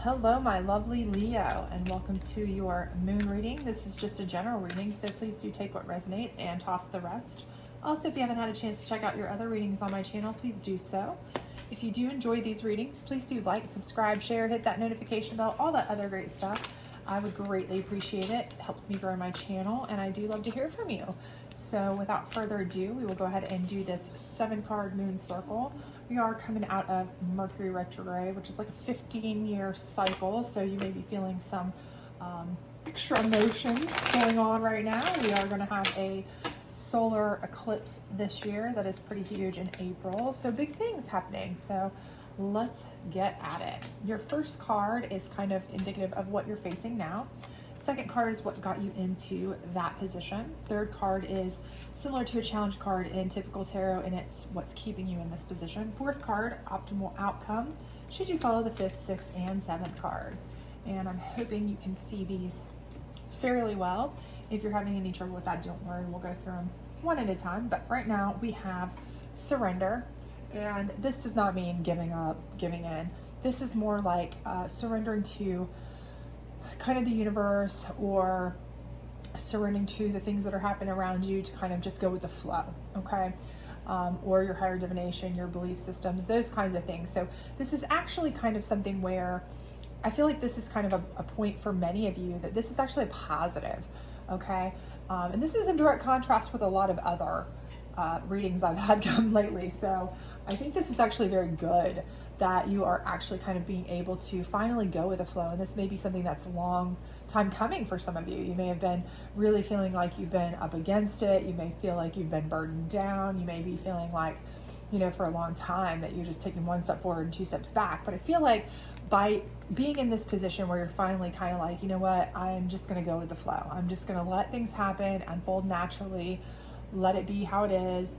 Hello, my lovely Leo, and welcome to your moon reading. This is just a general reading, so please do take what resonates and toss the rest. Also, if you haven't had a chance to check out your other readings on my channel, please do so. If you do enjoy these readings, please do like, subscribe, share, hit that notification bell, all that other great stuff. I would greatly appreciate it. It helps me grow my channel, and I do love to hear from you. So without further ado, we will go ahead and do this 7-card moon circle. We are coming out of Mercury retrograde, which is like a 15-year cycle, so you may be feeling some extra emotions going on right now. We are going to have a solar eclipse this year that is pretty huge in April, so big things happening. So let's get at it. Your first card is kind of indicative of what you're facing now. Second card is what got you into that position. Third card is similar to a challenge card in typical tarot, and it's what's keeping you in this position. Fourth card, optimal outcome, should you follow the fifth, sixth, and seventh card. And I'm hoping you can see these fairly well. If you're having any trouble with that, don't worry, we'll go through them one at a time. But right now we have surrender. And this does not mean giving up, giving in. This is more like surrendering to kind of the universe, or surrendering to the things that are happening around you to kind of just go with the flow, okay? Or your higher divination, your belief systems, those kinds of things. So this is actually kind of something where I feel like this is kind of a point for many of you that this is actually a positive, okay? And this is in direct contrast with a lot of other readings I've had come lately. So I think this is actually very good that you are actually kind of being able to finally go with the flow. And this may be something that's a long time coming for some of you. You may have been really feeling like you've been up against it. You may feel like you've been burdened down. You may be feeling like, you know, for a long time that you're just taking one step forward and two steps back. But I feel like by being in this position where you're finally kind of like, you know what, I'm just going to go with the flow. I'm just going to let things happen, unfold naturally, let it be how it is.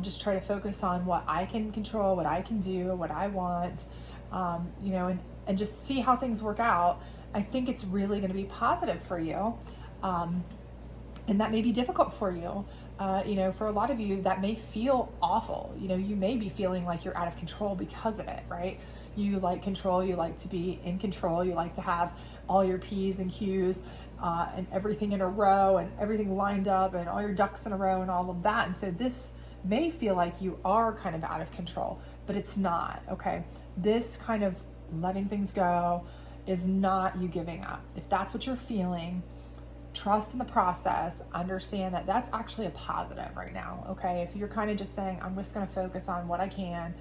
Just try to focus on what I can control, what I can do, what I want, you know, and just see how things work out. I think it's really going to be positive for you. And that may be difficult for you. You know, for a lot of you, that may feel awful. You know, you may be feeling like you're out of control because of it, right? You like control, you like to be in control, you like to have all your P's and Q's and everything in a row and everything lined up and all your ducks in a row and all of that. And so this may feel like you are kind of out of control, but it's not, okay? This kind of letting things go is not you giving up. If that's what you're feeling, trust in the process, understand that that's actually a positive right now, okay? If you're kind of just saying, I'm just gonna focus on what I can,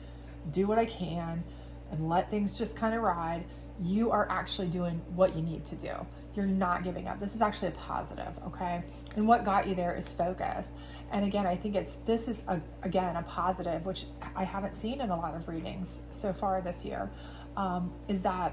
do what I can, and let things just kind of ride, you are actually doing what you need to do. You're not giving up. This is actually a positive, okay? And what got you there is focus. And again, I think this is again a positive, which I haven't seen in a lot of readings so far this year, is that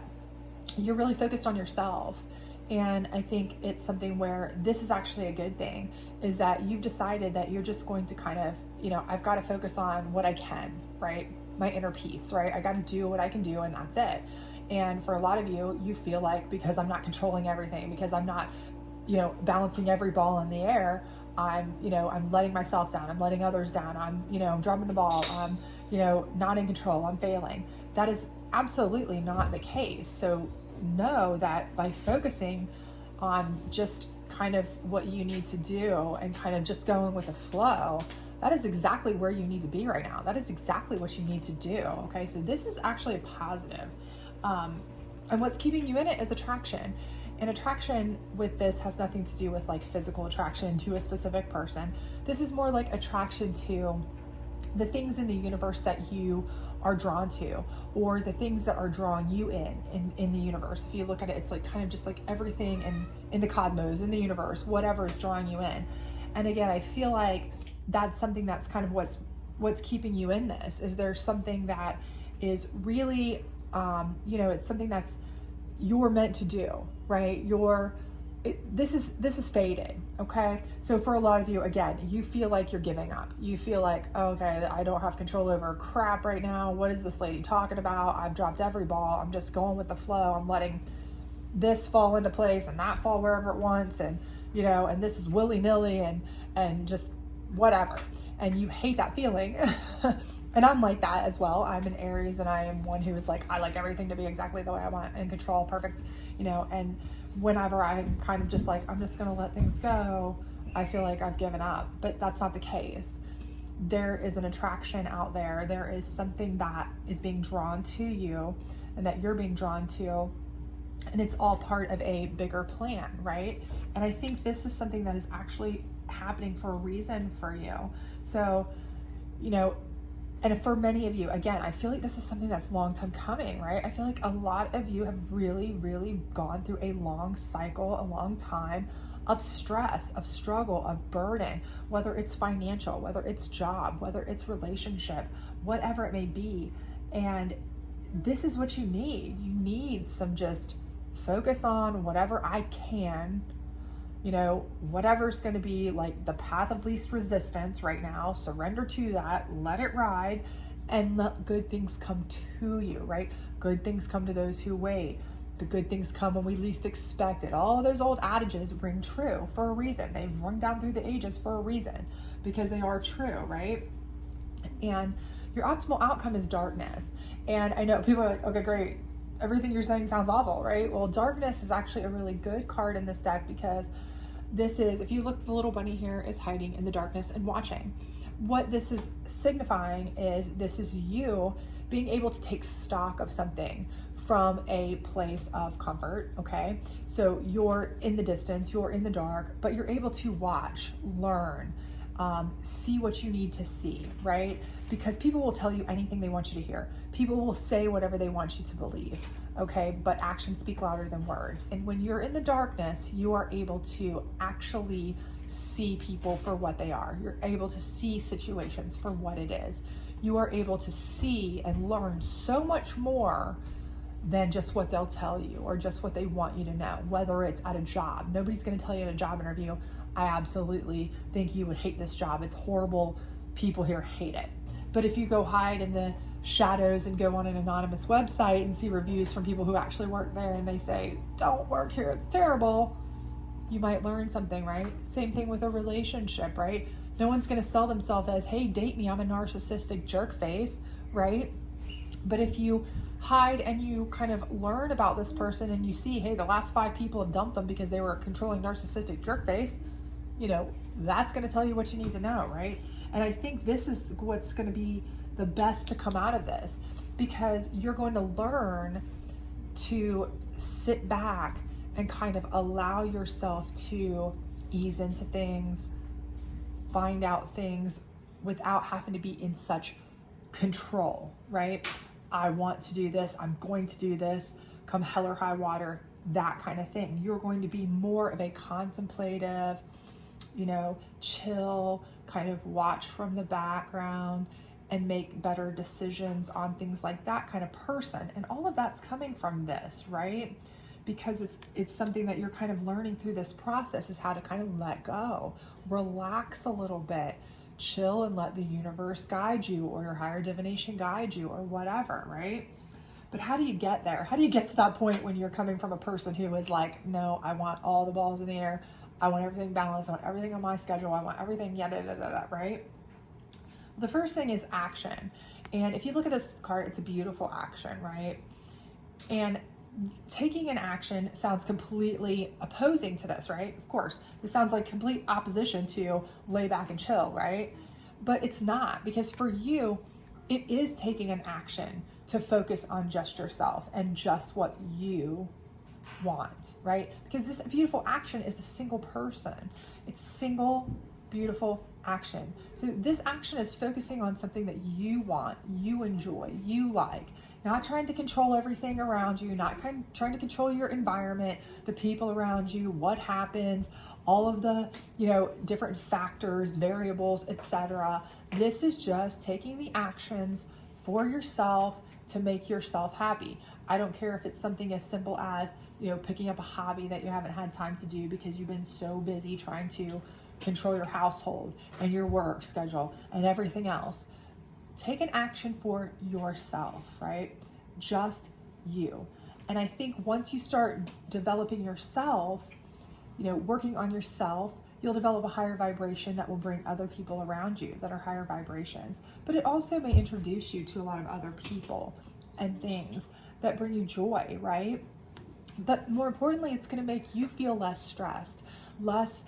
you're really focused on yourself. And I think it's something where this is actually a good thing, is that you've decided that you're just going to kind of, you know, I've got to focus on what I can, right? My inner peace, right? I got to do what I can do, and that's it. And for a lot of you, you feel like because I'm not controlling everything, because I'm not, you know, balancing every ball in the air, I'm letting myself down, I'm letting others down, I'm dropping the ball, I'm, not in control, I'm failing. That is absolutely not the case. So know that by focusing on just kind of what you need to do and kind of just going with the flow, that is exactly where you need to be right now. That is exactly what you need to do, okay? So this is actually a positive. And what's keeping you in it is attraction. And attraction with this has nothing to do with like physical attraction to a specific person. This is more like attraction to the things in the universe that you are drawn to, or the things that are drawing you in the universe. If you look at it, it's like kind of just like everything in the cosmos, in the universe, whatever is drawing you in. And again, I feel like that's something that's kind of what's keeping you in this, is there's something that is really, it's something that's you're meant to do, right? This is faded, okay? So for a lot of you, again, you feel like you're giving up. You feel like, oh, okay, I don't have control over crap right now. What is this lady talking about? I've dropped every ball. I'm just going with the flow. I'm letting this fall into place and that fall wherever it wants. And, and this is willy-nilly and just whatever. And you hate that feeling. And I'm like that as well. I'm an Aries, and I am one who is like, I like everything to be exactly the way I want, and control, perfect, and whenever I'm kind of just like, I'm just going to let things go, I feel like I've given up. But that's not the case. There is an attraction out there. There is something that is being drawn to you and that you're being drawn to. And it's all part of a bigger plan, right? And I think this is something that is actually happening for a reason for you. So, and for many of you, again, I feel like this is something that's long time coming, right? I feel like a lot of you have really, really gone through a long cycle, a long time of stress, of struggle, of burden, whether it's financial, whether it's job, whether it's relationship, whatever it may be. And this is what you need. You need some just focus on whatever I can, whatever's going to be like the path of least resistance right now. Surrender to that, let it ride, and let good things come to you, right? Good things come to those who wait. The good things come when we least expect it. All of those old adages ring true for a reason. They've rung down through the ages for a reason, because they are true, right? And your optimal outcome is darkness. And I know people are like, okay, great, everything you're saying sounds awful, right? Well, darkness is actually a really good card in this deck, because this is, if you look, the little bunny here is hiding in the darkness and watching. What this is signifying is this is you being able to take stock of something from a place of comfort, okay? So you're in the distance, you're in the dark, but you're able to watch, learn, see what you need to see, right? Because people will tell you anything they want you to hear. People will say whatever they want you to believe, okay? But actions speak louder than words. And when you're in the darkness, you are able to actually see people for what they are. You're able to see situations for what it is. You are able to see and learn so much more than just what they'll tell you or just what they want you to know, whether it's at a job. Nobody's going to tell you at a job interview, I absolutely think you would hate this job. It's horrible. People here hate it. But if you go hide in the shadows and go on an anonymous website and see reviews from people who actually work there and they say, don't work here, it's terrible, you might learn something, right? Same thing with a relationship, right? No one's going to sell themselves as, hey, date me, I'm a narcissistic jerk face, right? But if you hide and you kind of learn about this person and you see, hey, the last 5 people have dumped them because they were a controlling narcissistic jerk face, that's going to tell you what you need to know, right? And I think this is what's going to be the best to come out of this, because you're going to learn to sit back and kind of allow yourself to ease into things, find out things without having to be in such control, right? I want to do this, I'm going to do this, come hell or high water, that kind of thing. You're going to be more of a contemplative, chill, kind of watch from the background and make better decisions on things like that kind of person. And all of that's coming from this, right? Because it's something that you're kind of learning through this process, is how to kind of let go, relax a little bit, chill, and let the universe guide you, or your higher divination guide you, or whatever, right? But how do you get there? How do you get to that point when you're coming from a person who is like, no, I want all the balls in the air, I want everything balanced, I want everything on my schedule, I want everything, right? The first thing is action. And if you look at this card, it's a beautiful action, right? And taking an action sounds completely opposing to this, right? Of course, this sounds like complete opposition to lay back and chill, right? But it's not, because for you, it is taking an action to focus on just yourself and just what you want, right? Because this beautiful action is a single person. It's single, beautiful action. So this action is focusing on something that you want, you enjoy, you like, not trying to control everything around you, not trying to control your environment, the people around you, what happens, all of the, different factors, variables, etc. This is just taking the actions for yourself to make yourself happy. I don't care if it's something as simple as, picking up a hobby that you haven't had time to do because you've been so busy trying to control your household and your work schedule and everything else. Take an action for yourself, right? Just you. And I think once you start developing yourself, working on yourself, You'll develop a higher vibration that will bring other people around you that are higher vibrations. But it also may introduce you to a lot of other people and things that bring you joy, right? But more importantly, it's going to make you feel less stressed, less,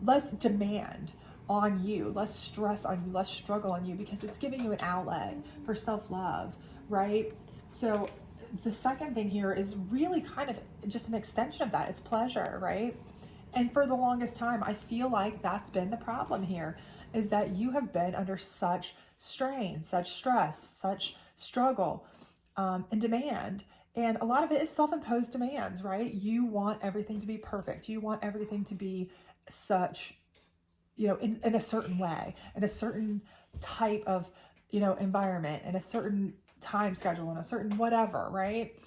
less demand on you, less stress on you, less struggle on you, because it's giving you an outlet for self-love, right? So the second thing here is really kind of just an extension of that. It's pleasure, right? And for the longest time, I feel like that's been the problem here, is that you have been under such strain, such stress, such struggle, and demand. And a lot of it is self-imposed demands, right? You want everything to be perfect. You want everything to be such, in a certain way, in a certain type of, environment, in a certain time schedule, in a certain whatever, right?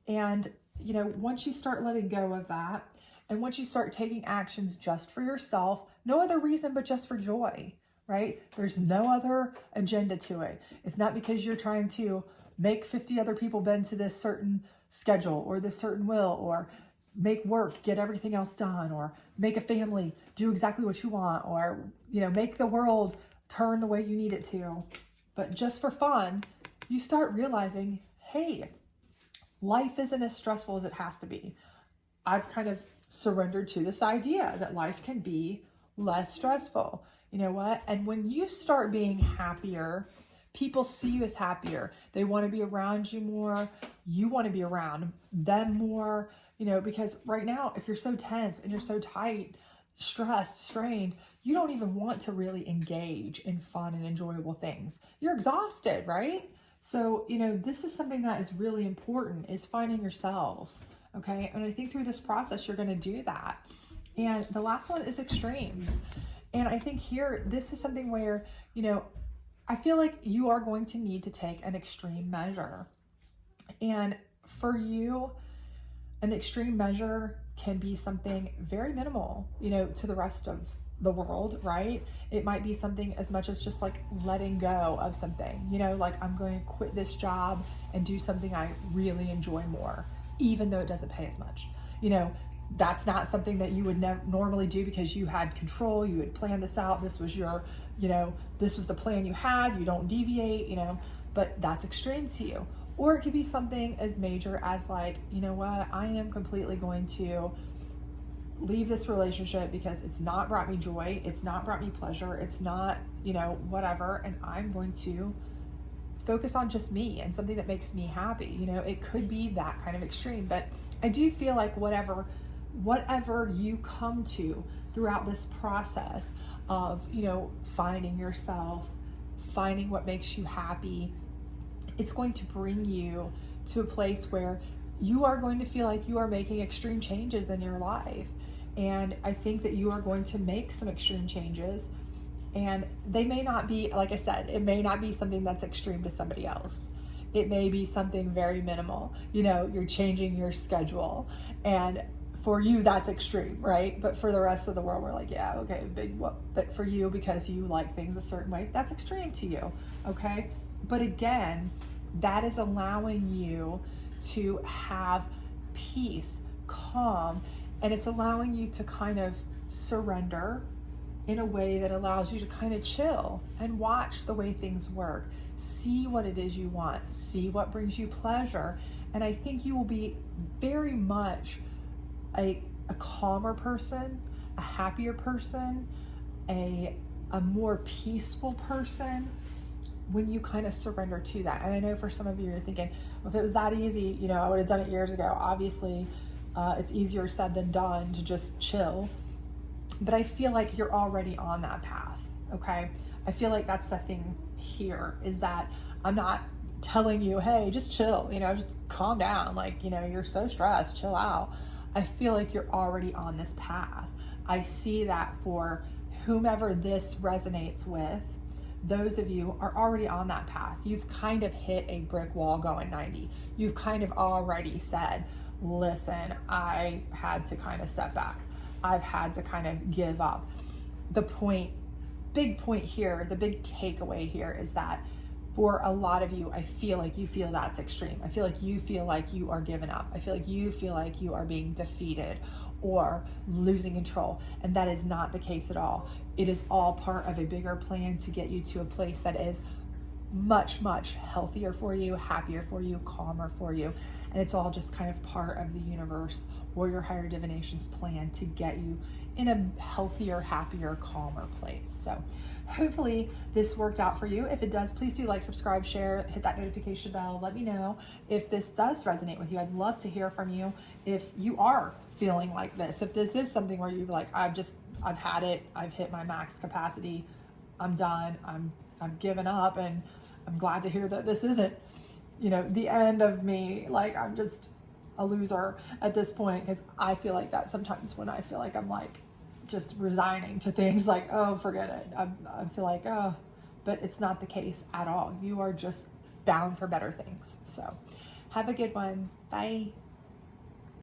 And, once you start letting go of that, and once you start taking actions just for yourself, no other reason but just for joy, right? There's no other agenda to it. It's not because you're trying to make 50 other people bend to this certain schedule or this certain will, or make work, get everything else done, or make a family, do exactly what you want, or, make the world turn the way you need it to. But just for fun, you start realizing, hey, life isn't as stressful as it has to be. I've kind of surrendered to this idea that life can be less stressful. You know what? And when you start being happier, people see you as happier. They want to be around you more. You want to be around them more, because right now, if you're so tense and you're so tight, stressed, strained, you don't even want to really engage in fun and enjoyable things. You're exhausted, right? So, this is something that is really important, is finding yourself. Okay. And I think through this process, you're going to do that. And the last one is extremes. And I think here, this is something where, I feel like you are going to need to take an extreme measure. And for you, an extreme measure can be something very minimal, to the rest of the world, right? It might be something as much as just like letting go of something, like I'm going to quit this job and do something I really enjoy more, even though it doesn't pay as much. That's not something that you would normally do because you had control, you had planned this out, this was your, this was the plan you had, you don't deviate, but that's extreme to you. Or it could be something as major as like, I am completely going to leave this relationship because it's not brought me joy, it's not brought me pleasure, it's not, whatever, and I'm going to focus on just me and something that makes me happy. It could be that kind of extreme, but I do feel like whatever you come to throughout this process of, finding yourself, finding what makes you happy, it's going to bring you to a place where you are going to feel like you are making extreme changes in your life. And I think that you are going to make some extreme changes, and they may not be, like I said, it may not be something that's extreme to somebody else. It may be something very minimal. You're changing your schedule, and for you, that's extreme, right? But for the rest of the world, we're like, yeah, okay, big whoop. But for you, because you like things a certain way, that's extreme to you, okay? But again, that is allowing you to have peace, calm, and it's allowing you to kind of surrender in a way that allows you to kind of chill and watch the way things work. See what it is you want, see what brings you pleasure. And I think you will be very much a calmer person, a happier person, a more peaceful person when you kind of surrender to that. And I know for some of you, you're thinking, well, if it was that easy, I would have done it years ago. Obviously, it's easier said than done to just chill. But I feel like you're already on that path, okay? I feel like that's the thing here, is that I'm not telling you, hey, just chill, just calm down. Like, you're so stressed, chill out. I feel like you're already on this path. I see that for whomever this resonates with, those of you are already on that path. You've kind of hit a brick wall going 90. You've kind of already said, listen, I had to kind of step back. I've had to kind of give up. The big point here, the big takeaway here is that For a lot of you, I feel like you feel that's extreme. I feel like you feel like you are giving up. I feel like you feel like you are being defeated or losing control. And that is not the case at all. It is all part of a bigger plan to get you to a place that is much, much healthier for you, happier for you, calmer for you. And it's all just kind of part of the universe or your higher divination's plan to get you in a healthier, happier, calmer place. So hopefully this worked out for you. If it does, please do like, subscribe, share, hit that notification bell. Let me know if this does resonate with you. I'd love to hear from you if you are feeling like this. If this is something where you're like, I've had it, I've hit my max capacity, I'm done, I've given up, and I'm glad to hear that this isn't, the end of me. Like, I'm just a loser at this point, because I feel like that sometimes when I feel like I'm like just resigning to things, like, oh, forget it. I feel like, oh, but it's not the case at all. You are just bound for better things. So have a good one. Bye.